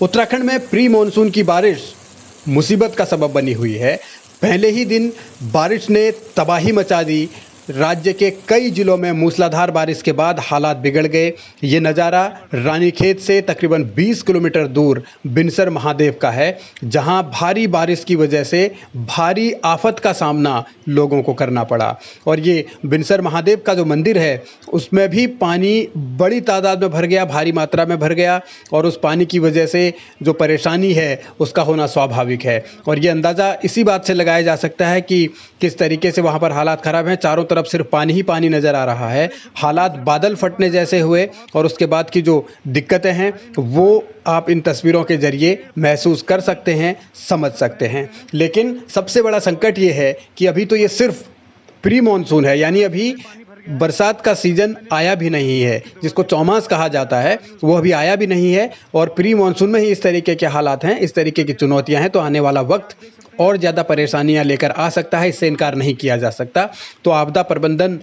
उत्तराखंड में pre monsoon की बारिश मुसीबत का सबब बनी हुई है। पहले ही दिन बारिश ने तबाही मचा दी। राज्य के कई जिलों में मूसलाधार बारिश के बाद हालात बिगड़ गए। ये नज़ारा रानीखेत से तकरीबन 20 किलोमीटर दूर बिनसर महादेव का है, जहां भारी बारिश की वजह से भारी आफत का सामना लोगों को करना पड़ा। और ये बिनसर महादेव का जो मंदिर है, उसमें भी पानी बड़ी तादाद में भर गया, भारी मात्रा में भर गया। और उस पानी की वजह से जो परेशानी है उसका होना स्वाभाविक है। और ये अंदाज़ा इसी बात से लगाया जा सकता है कि किस तरीके से वहाँ पर हालात ख़राब हैं। चारों तरफ सिर्फ पानी ही पानी नज़र आ रहा है। हालात बादल फटने जैसे हुए और उसके बाद की जो दिक्कतें हैं वो आप इन तस्वीरों के ज़रिए महसूस कर सकते हैं, समझ सकते हैं। लेकिन सबसे बड़ा संकट ये है कि अभी तो ये सिर्फ प्री मॉनसून है, यानी अभी बरसात का सीज़न आया भी नहीं है, जिसको चौमास कहा जाता है, वो अभी आया भी नहीं है। और प्री मॉनसून में ही इस तरीके के हालात हैं, इस तरीके की चुनौतियां हैं, तो आने वाला वक्त और ज़्यादा परेशानियां लेकर आ सकता है। इससे इनकार नहीं किया जा सकता। तो आपदा प्रबंधन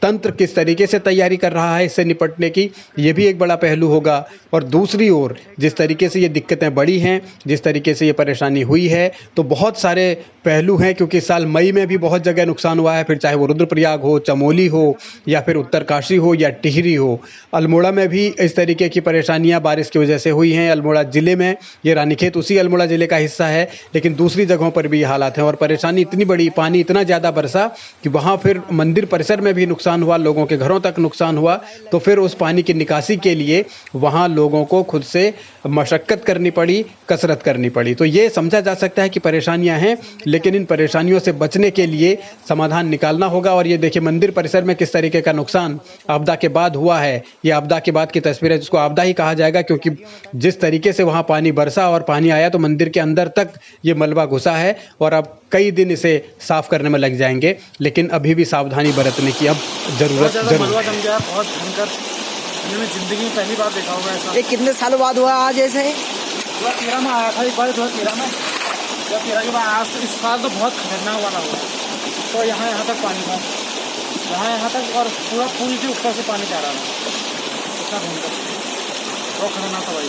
तंत्र किस तरीके से तैयारी कर रहा है इससे निपटने की, ये भी एक बड़ा पहलू होगा। और दूसरी ओर जिस तरीके से ये दिक्कतें बढ़ी हैं, जिस तरीके से ये परेशानी हुई है, तो बहुत सारे पहलू हैं। क्योंकि इस साल मई में भी बहुत जगह नुकसान हुआ है, फिर चाहे वो रुद्रप्रयाग हो, चमोली हो, या फिर उत्तरकाशी हो, या टिहरी हो। अल्मोड़ा में भी इस तरीके की परेशानियां बारिश की वजह से हुई हैं। अल्मोड़ा ज़िले में, ये रानीखेत उसी अल्मोड़ा ज़िले का हिस्सा है, लेकिन दूसरी जगहों पर भी ये हालात हैं। और परेशानी इतनी बड़ी, पानी इतना ज़्यादा बरसा कि वहाँ फिर मंदिर परिसर में भी नुकसान हुआ, लोगों के घरों तक नुकसान हुआ। तो फिर उस पानी की निकासी के लिए वहाँ लोगों को खुद से मशक्क़त करनी पड़ी, कसरत करनी पड़ी। तो ये समझा जा सकता है कि परेशानियाँ हैं, लेकिन इन परेशानियों से बचने के लिए समाधान निकालना होगा। और ये देखिए मंदिर परिसर में किस तरीके का नुकसान आपदा के बाद हुआ है। ये आपदा के बाद की तस्वीर है, जिसको आपदा ही कहा जाएगा, क्योंकि जिस तरीके से वहाँ पानी बरसा और पानी आया तो मंदिर के अंदर तक ये मलबा घुसा है। और अब कई दिन इसे साफ करने में लग जाएंगे, लेकिन अभी भी सावधानी बरतने की अब जरूरत मलबा जम गया, बहुत भयंकर। मैंने जिंदगी में पहली बार देखा होगा ऐसा। ये कितने सालों बाद हुआ आज ऐसे? 2013 में आया था एक बार, 2013 में। 2013 के बाद आज इस साल तो बहुत खतरनाक वाला हुआ। तो यहाँ तक पानी था, यहाँ तक, और पूरा पुल के ऊपर से पानी जा रहा था। इतना भयंकर, बहुत खतरनाक था भाई।